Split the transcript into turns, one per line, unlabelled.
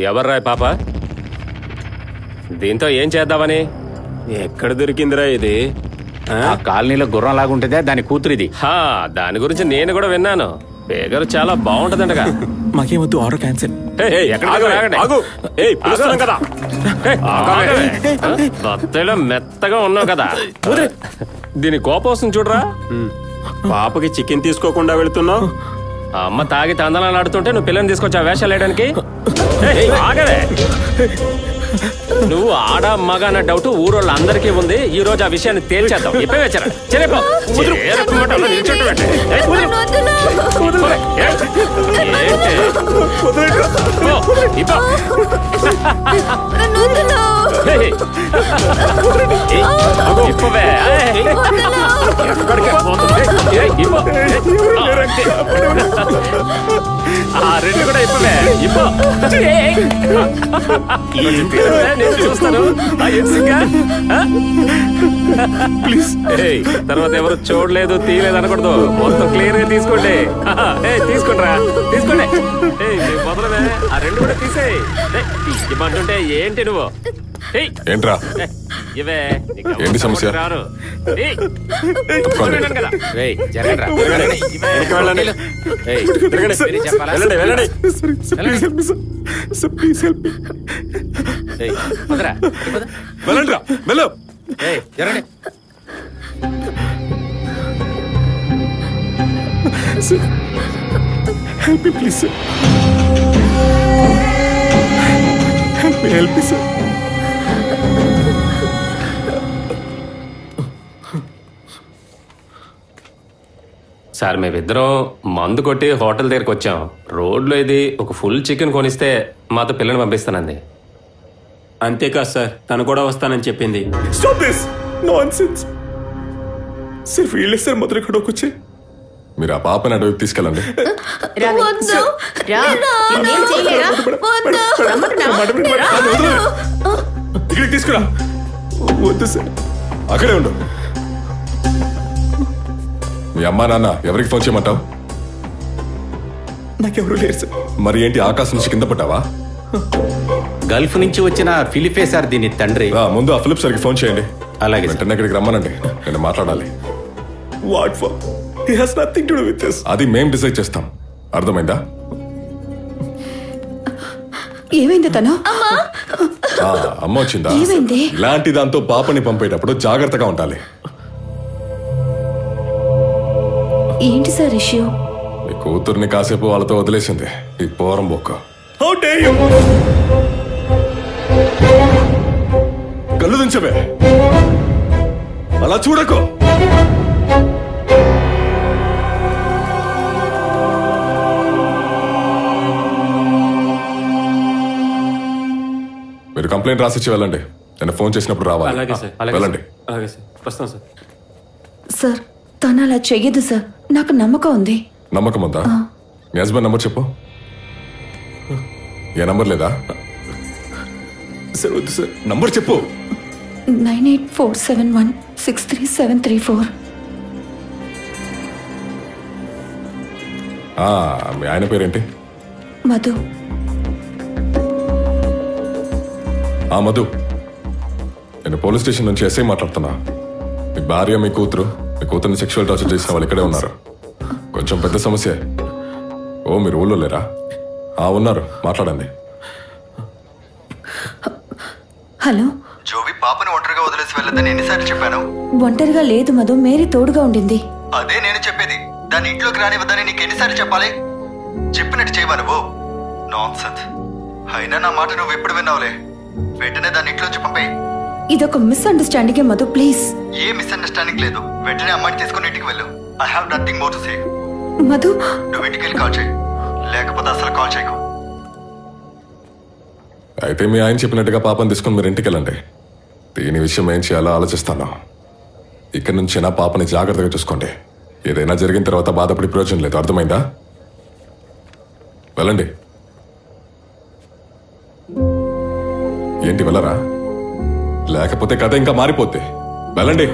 ఎవర్రా పాప? దీంతో ఏం చేద్దామని?
ఎక్కడ దొరికిందిరా ఇది?
ఆ కాలనీలో గుర్రం లాగుంటుందే దాని కూతురిది.
దాని గురించి నేను కూడా విన్నాను. పేగరు చాలా బాగుంటదంటగా.
మాకేమొద్దు, ఆర్డర్ క్యాన్సిల్.
బత్తలో మెత్తగా ఉన్నావు కదా, దీని కోపం వస్తుంది చూడరా.
పాపకి చికెన్ తీసుకోకుండా వెళుతున్నావు.
అమ్మ తాగి తందనాలు ఆడుతుంటే నువ్వు పిల్లని తీసుకొచ్చా వేషాలు వేయడానికి? ఆగవే, నువ్వు ఆడ మగ అన్న డౌట్ ఊరోళ్ళందరికీ ఉంది. ఈ రోజు ఆ విషయాన్ని తేల్చేద్దాం. ఇప్పుడే వచ్చారా? రెండు కూడా ఇప్పవే. ఇప్పో నేను చూస్తాను. ప్లీజ్. తర్వాత ఎవరు చూడలేదు తీయలేదు అనకూడదు. మొత్తం క్లియర్ గా తీసుకోండి. తీసుకుంటారా? తీసుకోండి. మొదలవే, ఆ రెండు కూడా తీసేయి. ఇవ్వమంటుంటే ఏంటి నువ్వు?
ఏంట్రా
ఇవే
ఏంటి సమస్య?
రారు
Help me, please, sir. Help me, sir.
Sir, మేమిద్దరం మందు కొట్టి హోటల్ దగ్గరికి వచ్చాం. రోడ్లో ఇది ఒక ఫుల్ చికెన్ కొనిస్తే మాతో పిల్లని పంపిస్తానండి.
అంతేకాదు సార్, తను కూడా వస్తానని చెప్పింది. Stop this nonsense. సిర్ఫ్ వీళ్ళే సార్ మొదలు కూడా వచ్చి
మీరు ఆ పాపని అడవికి తీసుకెళ్ళండి.
ఇక్కడికి తీసుకురా. వద్దు సార్.
అక్కడే ఉండు. మీ అమ్మా నాన్న ఎవరికి ఫోన్ చేయమంటావు?
నాకెవరూ లేరు సార్.
మరి ఏంటి ఆకాశం నుంచి కింద పడ్డావా?
గల్ఫ్ నుంచి వచ్చిన ఫిలిపే సార్ దీని తండ్రి.
ముందు ఆ ఫిలిప్ సార్కి ఫోన్ చేయండి.
అలాగే.
వెంటనే ఇక్కడికి రమ్మనండి, నేను మాట్లాడాలి.
What for? He has nothing to do with this.
అది మేం డిసైడ్ చేస్తాం, అర్థమైందా?
ఏమైంది తను?
అమ్మ వచ్చిందా?
ఏమైంది?
ఇలాంటి దాంతో పాపని పంపేటప్పుడు జాగ్రత్తగా ఉండాలి.
ఏంటి సార్ ఇష్యూ?
మీ కూతుర్ని కాసేపు వాళ్ళతో వదిలేసింది ఈ పోరం బొక్క.
How dare you?
కళ్ళు దించవే, అలా చూడకు. మీరు కంప్లైంట్ రాసిచ్చి వెళ్ళండి. నేను ఫోన్ చేసినప్పుడు రావాలి.
అలాగే సార్.
వెళ్ళండి.
అలాగే సార్, వస్తాం సార్.
సార్, తను అలా చెయ్యదు సార్, నాకు నమ్మకం ఉంది.
నమ్మకం ఉందా? మీ హస్బెండ్ నంబర్ చెప్పు. ఏ నంబర్ లేదా?
సార్ వద్దు సార్.
నంబర్ చెప్పు.
9847163734.
మీ ఆయన పేరేంటి?
మధు.
మధు, నేను పోలీస్ స్టేషన్ నుంచి ఎస్ఐ మాట్లాడుతున్నా. మీ భార్య, మీ కూతురుని సెక్షువల్ టార్చర్ చేసిన వాళ్ళు ఇక్కడే ఉన్నారు. కొంచెం పెద్ద సమస్య. మీరు ఊళ్ళో లేరా? ఉన్నారు, మాట్లాడండి.
హలో.
జోవి పాపని ఒంటరిగా వదిలేసి వెళ్ళదని ఎన్నిసార్లు చెప్పాను?
ఒంటరిగా లేదు మధు, మేరీ తోడుగా ఉండింది.
అదే నేను చెప్పేది. దాన్ని ఇంట్లోకి రానివ్వదని నీకు ఎన్నిసార్లు చెప్పాలి? చెప్పినట్టు చేయవా నువ్వు? నాన్సెన్స్. అయినా నా మాట నువ్వు ఎప్పుడు విన్నావులే. వెంటనే దాన్ని ఇంట్లోంచి పంపేయి.
ఇదొక మిస్అండర్స్టాండింగే మధు, ప్లీజ్.
ఏ మిస్అండర్స్టాండింగ్ లేదు. వెంటనే అమ్మాయిని తీసుకుని ఇంటికి వెళ్ళు. I have nothing more to say.
Madhu,
నువ్వు ఇంటికి వెళ్ళి కాల్ చేయి, లేకపోతే అసలు కాల్ చేయకు.
అయితే మీ ఆయన చెప్పినట్టుగా పాపని తీసుకుని మీరు ఇంటికి వెళ్ళండి. దీని విషయం ఏం చేయాలో ఆలోచిస్తాను. ఇక్కడి నుంచి నా పాపని జాగ్రత్తగా చూసుకోండి. ఏదైనా జరిగిన తర్వాత బాధపడి ప్రయోజనం లేదు, అర్థమైందా? వెళ్ళండి. ఏంటి వెళ్ళరా? లేకపోతే కథ ఇంకా మారిపోద్ది. వెళ్ళండి.